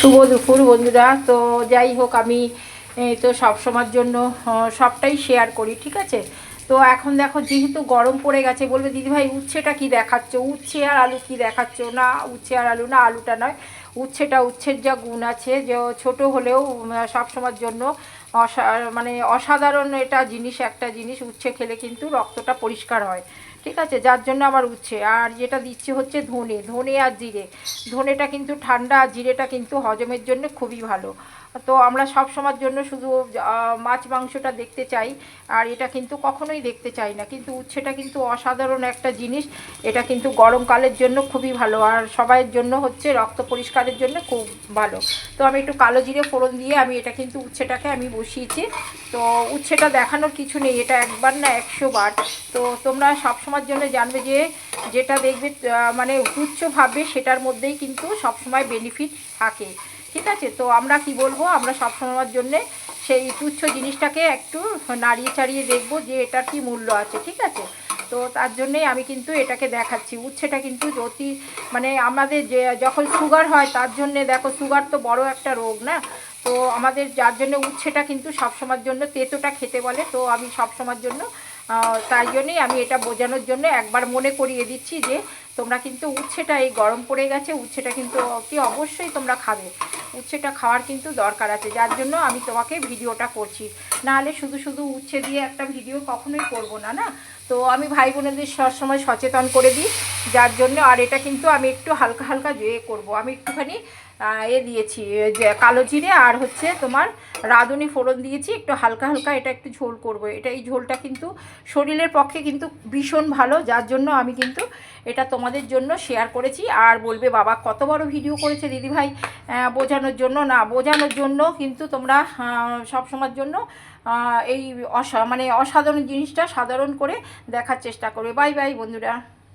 শুভ দুপুর বন্ধুরা। তো যাই হোক, আমি তো সব সময়ের জন্য সবটাই শেয়ার করি, ঠিক আছে। তো এখন দেখো, যেহেতু গরম পড়ে গেছে, বলবে দিদিভাই উচ্ছেটা কি দেখাচ্ছ, উচ্ছে আর আলু কি দেখাচ্ছ? না, উচ্ছে আর আলু না, আলুটা নয়, উচ্ছের যা গুণ আছে, যে ছোট হলেও সব সময়ের জন্য মানে অসাধারণ এটা জিনিস, একটা জিনিস। উচ্ছে খেলে কিন্তু রক্তটা পরিষ্কার হয়, ঠিক আছে, যার জন্য আমার উচ্ছে। আর যেটা দিচ্ছে হচ্ছে ধনে আর জিরে। ধনেটা কিন্তু ঠান্ডা, আর জিরেটা কিন্তু হজমের জন্য খুবই ভালো। তো আমরা সব সময়ের জন্য শুধু মাছ মাংসটা দেখতে চাই, আর এটা কিন্তু কখনোই দেখতে চাই না। কিন্তু উচ্ছেটা কিন্তু অসাধারণ একটা জিনিস। এটা কিন্তু গরমকালের জন্য খুবই ভালো, আর সবাইয়ের জন্য হচ্ছে রক্ত পরিষ্কারের জন্য খুব ভালো। তো আমি একটু কালো জিরে ফোড়ন দিয়ে আমি এটা কিন্তু উচ্ছেটাকে আমি বসিয়েছি। তো উচ্ছেটা দেখানোর কিছু নেই, এটা একবার না 100 বার। তো তোমরা সবসময়ের জন্য জানবে যে যেটা দেখবে মানে তুচ্ছ ভাববে, সেটার মধ্যেই কিন্তু সবসময় বেনিফিট থাকে, ঠিক আছে। তো আমরা কি বলবো, আমরা সবসময়ের জন্যে সেই তুচ্ছ জিনিসটাকে একটু নাড়িয়ে চাড়িয়ে দেখবো যে এটার কি মূল্য আছে, ঠিক আছে। তো তার জন্যেই আমি কিন্তু এটাকে দেখাচ্ছি। উচ্ছেটা কিন্তু অতি মানে আমাদের যে যখন সুগার হয়, তার জন্যে দেখো, সুগার তো বড় একটা রোগ না। তো আমাদের যার জন্য উচ্ছেটা কিন্তু সবসময়ের জন্য তেতোটা খেতে বলে। তো আমি সবসময়ের জন্য তাই জন্যই আমি এটা বোঝানোর জন্য একবার মনে করিয়ে দিচ্ছি যে তোমরা কিন্তু উচ্ছেটা, এই গরম পড়ে গেছে, উচ্ছেটা কিন্তু অতি অবশ্যই তোমরা খাবে। উচ্ছেটা খাওয়ার কিন্তু দরকার আছে, যার জন্য আমি তোমাকে ভিডিওটা করছি। নাহলে শুধু শুধু উচ্ছে দিয়ে একটা ভিডিও কখনোই করব না, না। তো আমি ভাই বোনেদের সবসময় সচেতন করে দিই, যার জন্য। আর এটা কিন্তু আমি একটু হালকা হালকা করব। আমি একটুখানি দিয়েছি যে কালো জিরে আর হচ্ছে তোমার রাঁধুনি ফোড়ন দিয়েছি, একটু হালকা হালকা এটা একটু ঝোল করব। এটা এই ঝোলটা কিন্তু শরীরের পক্ষে কিন্তু ভীষণ ভালো, যার জন্য আমি কিন্তু এটা তোমাদের জন্য শেয়ার করেছি। আর বলবে বাবা কত বড় ভিডিও করেছে দিদিভাই, বোঝানোর জন্য না, বোঝানোর জন্য কিন্তু তোমরা সব সময়ের জন্য এই মানে অসাধারণ জিনিসটা সাধারণ করে দেখার চেষ্টা করবে। বাই বাই বন্ধুরা।